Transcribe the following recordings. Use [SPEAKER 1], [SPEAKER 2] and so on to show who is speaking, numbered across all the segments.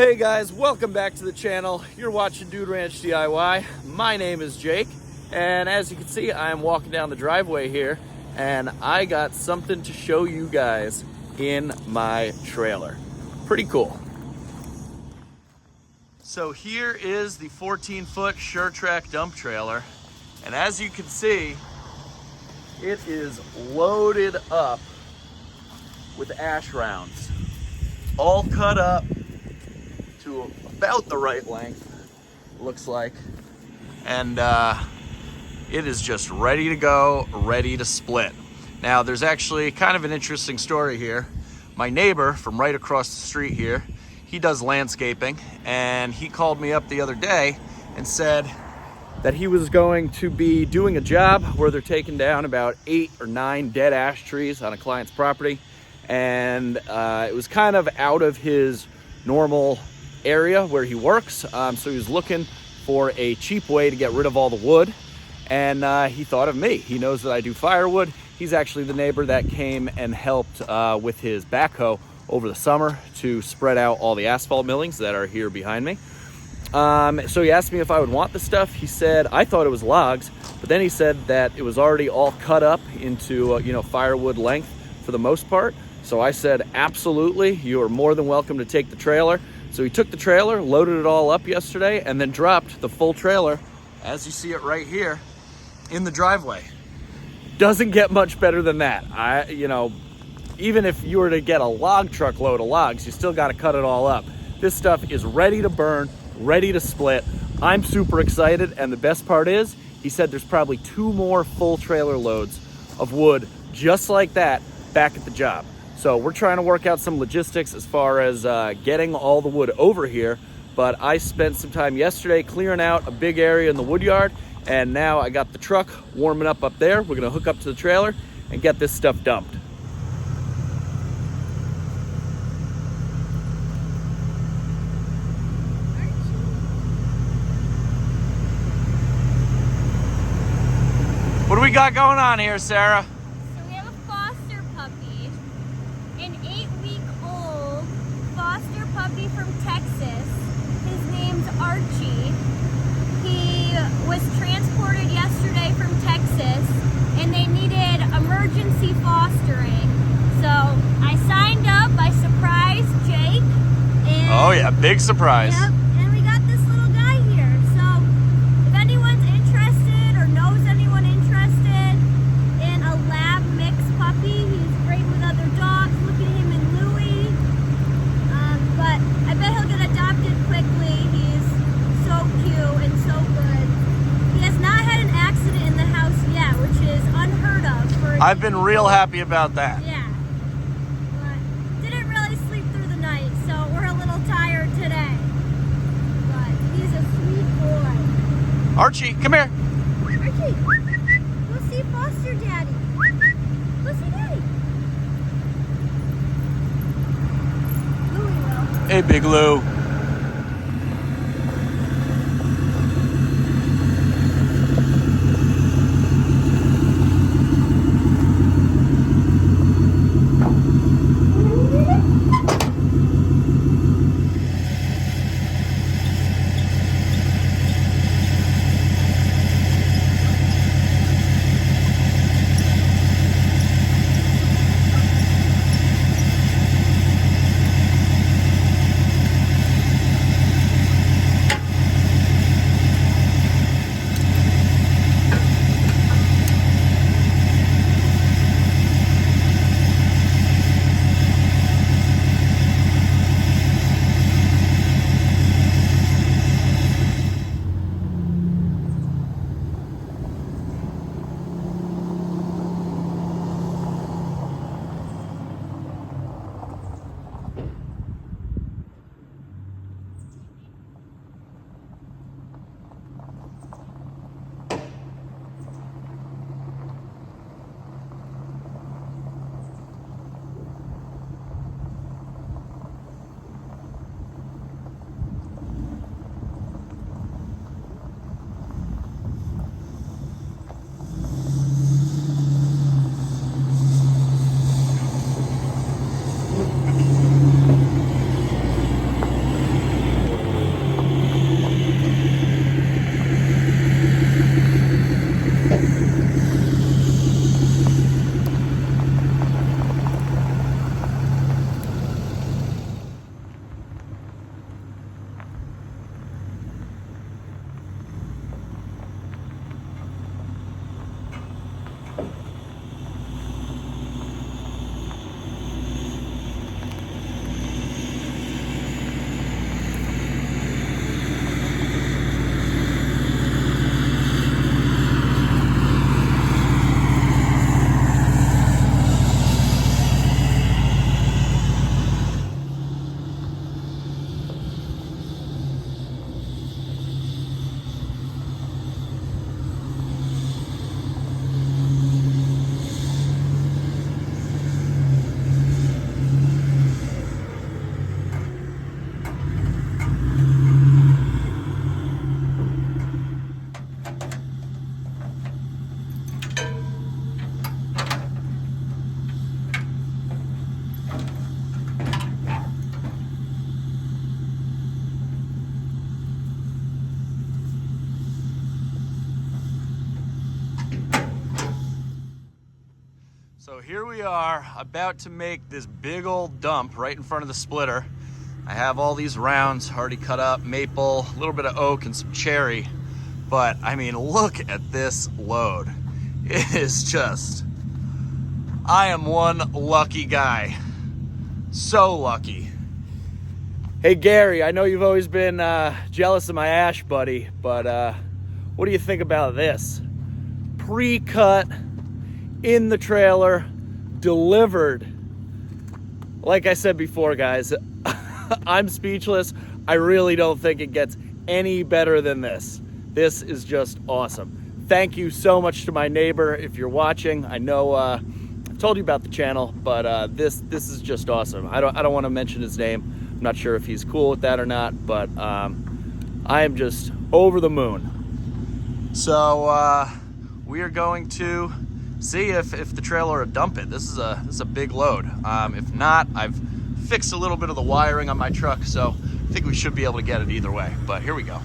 [SPEAKER 1] Hey guys, welcome back to the channel. You're watching Dude Ranch DIY. My name is Jake, and as you can see, I'm walking down the driveway here, and I got something to show you guys in my trailer. Pretty cool. So here is the 14-foot SureTrack dump trailer, and as you can see, it is loaded up with ash rounds, all cut up to about the right length, looks like, and it is just ready to go, ready to split. Now there's actually kind of an interesting story here. My neighbor from right across the street here, he does landscaping, and he called me up the other day and said that he was going to be doing a job where they're taking down about 8 or 9 dead ash trees on a client's property, and it was kind of out of his normal area where he works, so he was looking for a cheap way to get rid of all the wood, and he thought of me. He knows that I do firewood. He's actually the neighbor that came and helped with his backhoe over the summer to spread out all the asphalt millings that are here behind me. So he asked me if I would want the stuff. He said I thought it was logs, but then he said that it was already all cut up into firewood length for the most part. So I said, absolutely, you are more than welcome to take the trailer. So he took the trailer, loaded it all up yesterday, and then dropped the full trailer, as you see it right here, in the driveway. Doesn't get much better than that. Even if you were to get a log truck load of logs, you still got to cut it all up. This stuff is ready to burn, ready to split. I'm super excited, and the best part is, he said there's probably 2 more full trailer loads of wood just like that back at the job. So we're trying to work out some logistics as far as getting all the wood over here, but I spent some time yesterday clearing out a big area in the wood yard, and now I got the truck warming up there. We're gonna hook up to the trailer and get this stuff dumped. What do we got going on here, Sarah?
[SPEAKER 2] So we have a foster puppy, an 8-week-old foster puppy from Texas. His name's Archie. He was transported yesterday from Texas, and they needed emergency fostering. So I signed up, I surprised Jake. And
[SPEAKER 1] oh yeah, big surprise.
[SPEAKER 2] Yep, and we got this little guy here. So if anyone's interested or knows anyone interested in a lab mix puppy, he's great with other dogs. Look at him and Louie. But I bet he'll get adopted quickly. He's so cute and so good. He has not had an accident in the house yet, which is unheard of.
[SPEAKER 1] I've been real happy about that.
[SPEAKER 2] Yeah. But didn't really sleep through the night, so we're a little tired today. But he's a sweet boy.
[SPEAKER 1] Archie, come here.
[SPEAKER 2] Archie, go see foster daddy. Go see daddy. Louie will.
[SPEAKER 1] Hey, Big Lou. here we are about to make this big old dump right in front of the splitter. I have all these rounds already cut up, maple, a little bit of oak and some cherry. But I mean, look at this load. It is just, I am one lucky guy. So lucky. Hey Gary, I know you've always been jealous of my ash buddy, but what do you think about this? Pre-cut, in the trailer, delivered. Like I said before, guys, I'm speechless. I really don't think it gets any better than this. This is just awesome. Thank you so much to my neighbor if you're watching. I know I've told you about the channel, but this is just awesome. I don't want to mention his name. I'm not sure if he's cool with that or not, but I am just over the moon. So we are going to see if the trailer will dump it. This is a big load. If not, I've fixed a little bit of the wiring on my truck, so I think we should be able to get it either way. But here we go.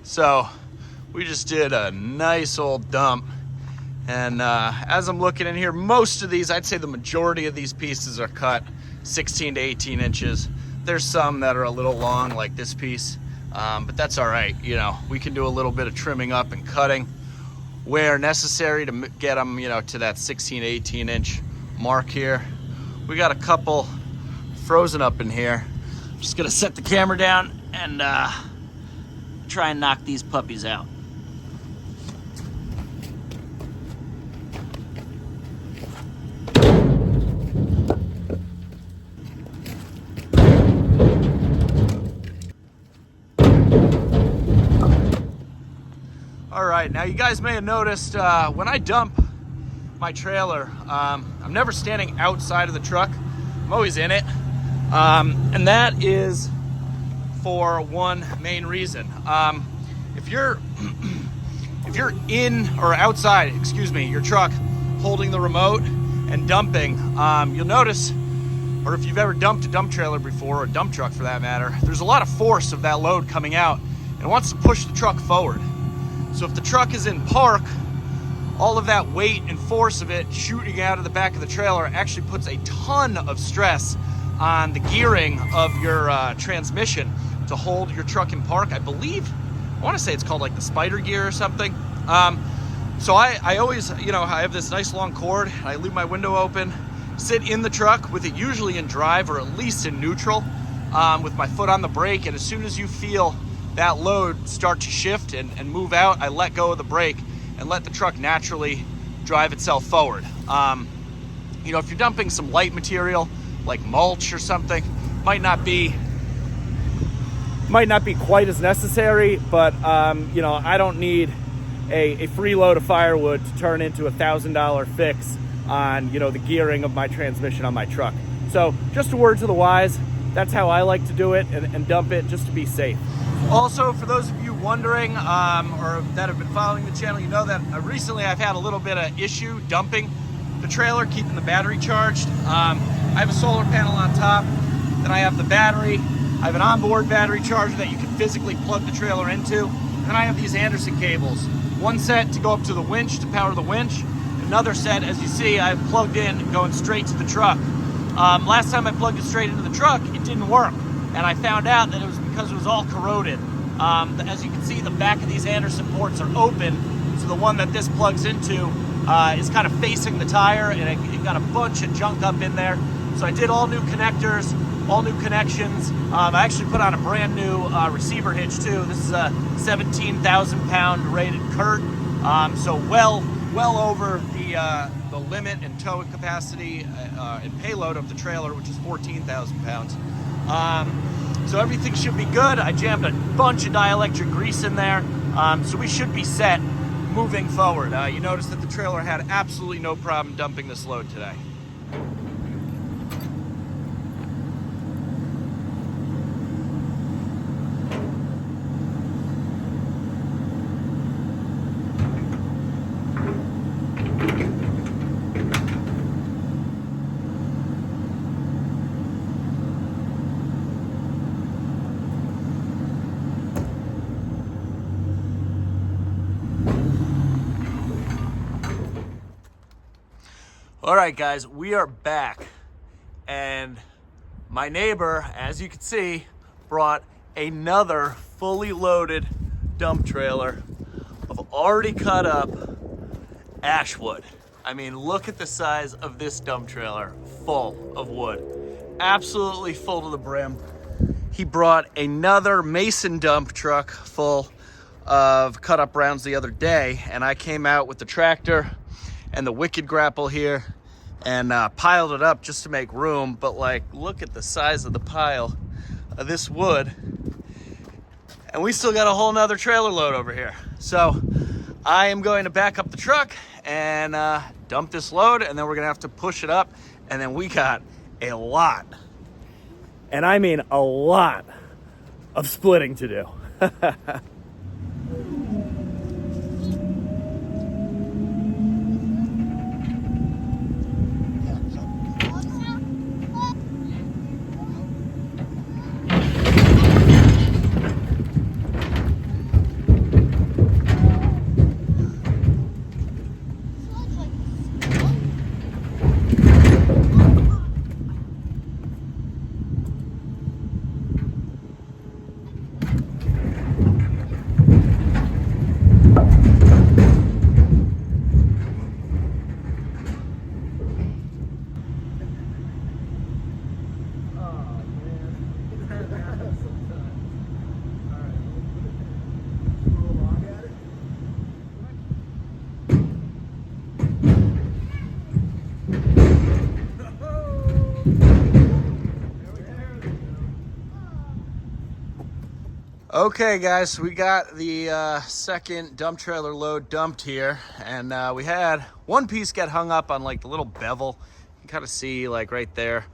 [SPEAKER 1] So we just did a nice old dump, and as I'm looking in here, most of these, I'd say the majority of these pieces are cut 16 to 18 inches. There's some that are a little long, like this piece, but that's all right. You know, we can do a little bit of trimming up and cutting where necessary to get them, you know, to that 16 to 18 inch mark here. We got a couple frozen up in here. Just gonna set the camera down and try and knock these puppies out. All right, now you guys may have noticed when I dump my trailer, I'm never standing outside of the truck. I'm always in it, and that is for one main reason. If you're in or outside, excuse me, your truck holding the remote and dumping, you'll notice, or if you've ever dumped a dump trailer before, or a dump truck for that matter, there's a lot of force of that load coming out and it wants to push the truck forward. So if the truck is in park, all of that weight and force of it shooting out of the back of the trailer actually puts a ton of stress on the gearing of your transmission to hold your truck in park. I believe, I want to say it's called like the spider gear or something. So I always, you know, I have this nice long cord. I leave my window open, sit in the truck with it usually in drive or at least in neutral, with my foot on the brake. And as soon as you feel that load start to shift and move out, I let go of the brake and let the truck naturally drive itself forward. You know, if you're dumping some light material like mulch or something, might not be quite as necessary, but you know, I don't need a free load of firewood to turn into $1,000 fix on, you know, the gearing of my transmission on my truck. So just a word to the wise, that's how I like to do it, and dump it just to be safe. Also, for those of you wondering, or that have been following the channel, you know that recently I've had a little bit of issue dumping the trailer, keeping the battery charged. I have a solar panel on top, then I have the battery. I have an onboard battery charger that you can physically plug the trailer into. Then I have these Anderson cables. One set to go up to the winch, to power the winch. Another set, as you see, I have plugged in going straight to the truck. Last time I plugged it straight into the truck, it didn't work. And I found out that it was because it was all corroded. As you can see, the back of these Anderson ports are open. So the one that this plugs into is kind of facing the tire, and it got a bunch of junk up in there. So I did all new connectors, all new connections. I actually put on a brand new receiver hitch too. This is a 17,000 pound rated Kurt. So well over the the limit and tow capacity and payload of the trailer, which is 14,000 pounds. So everything should be good. I jammed a bunch of dielectric grease in there, so we should be set moving forward. You notice that the trailer had absolutely no problem dumping this load today. All right, guys, we are back, and my neighbor, as you can see, brought another fully loaded dump trailer of already cut up ash wood. I mean, look at the size of this dump trailer, full of wood, absolutely full to the brim. He brought another mason dump truck full of cut up rounds the other day, and I came out with the tractor and the wicked grapple here and piled it up just to make room. But like, look at the size of the pile of this wood, and we still got a whole nother trailer load over here. So I am going to back up the truck and dump this load, and then we're gonna have to push it up, and then we got a lot, and I mean a lot, of splitting to do. Okay, guys, we got the second dump trailer load dumped here, and we had one piece get hung up on like the little bevel. You can kind of see like right there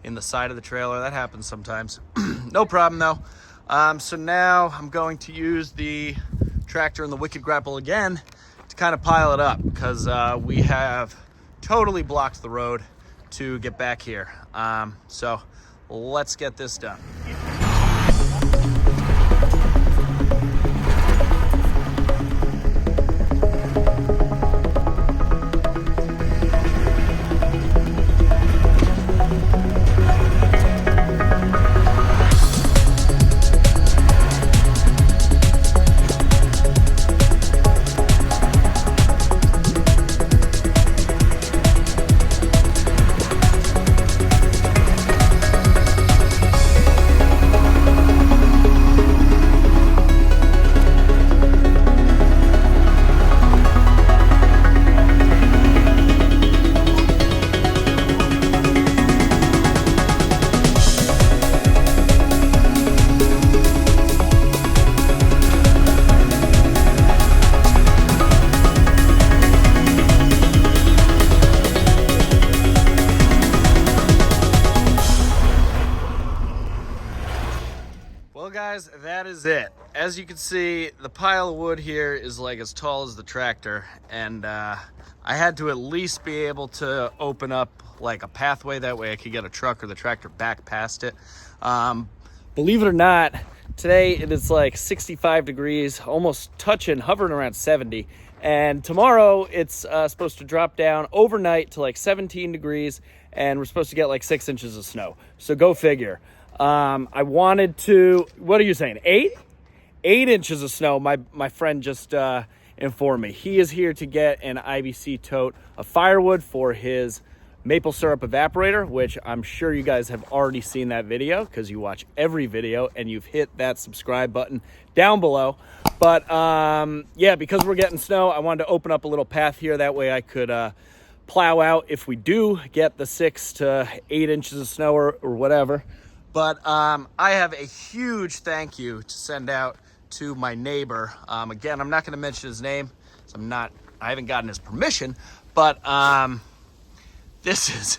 [SPEAKER 1] in the side of the trailer. That happens sometimes. No problem though. So now I'm going to use the tractor and the wicked grapple again to kind of pile it up, because we have totally blocked the road to get back here. So let's get this done. Well, guys, that is it. As you can see, the pile of wood here is like as tall as the tractor, and I had to at least be able to open up like a pathway, that way I could get a truck or the tractor back past it. Believe it or not, today it is like 65 degrees, almost hovering around 70, and tomorrow it's supposed to drop down overnight to like 17 degrees, and we're supposed to get like 6 inches of snow. So go figure. I wanted to, what are you saying, 8 inches of snow. My friend just informed me he is here to get an IBC tote of firewood for his maple syrup evaporator, which I'm sure you guys have already seen that video because you watch every video and you've hit that subscribe button down below. But yeah, because we're getting snow, I wanted to open up a little path here. That way I could plow out if we do get the 6 to 8 inches of snow or whatever. But I have a huge thank you to send out to my neighbor. Again, I'm not going to mention his name, so I haven't gotten his permission, but this is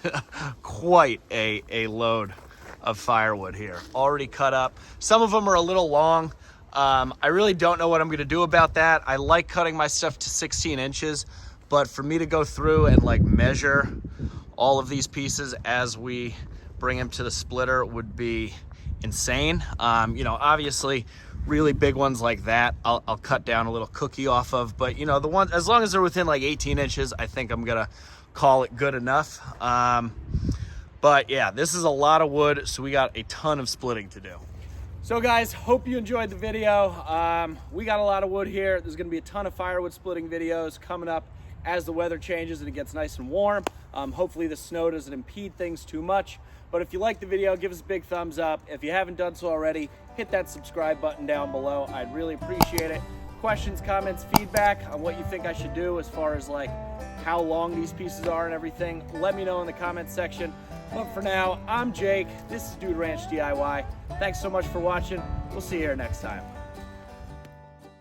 [SPEAKER 1] quite a load of firewood here, already cut up. Some of them are a little long. I really don't know what I'm going to do about that. I like cutting my stuff to 16 inches, but for me to go through and like measure all of these pieces as we bring them to the splitter would be insane. You know, obviously really big ones like that I'll cut down a little cookie off of, but you know, the ones, as long as they're within like 18 inches, I think I'm gonna call it good enough. But yeah, this is a lot of wood, so we got a ton of splitting to do. So guys, hope you enjoyed the video. We got a lot of wood here. There's gonna be a ton of firewood splitting videos coming up as the weather changes and it gets nice and warm. Hopefully the snow doesn't impede things too much. But if you like the video, give us a big thumbs up. If you haven't done so already, hit that subscribe button down below. I'd really appreciate it. Questions, comments, feedback on what you think I should do as far as like how long these pieces are and everything, let me know in the comments section. But for now, I'm Jake. This is Dude Ranch DIY. Thanks so much for watching. We'll see you here next time.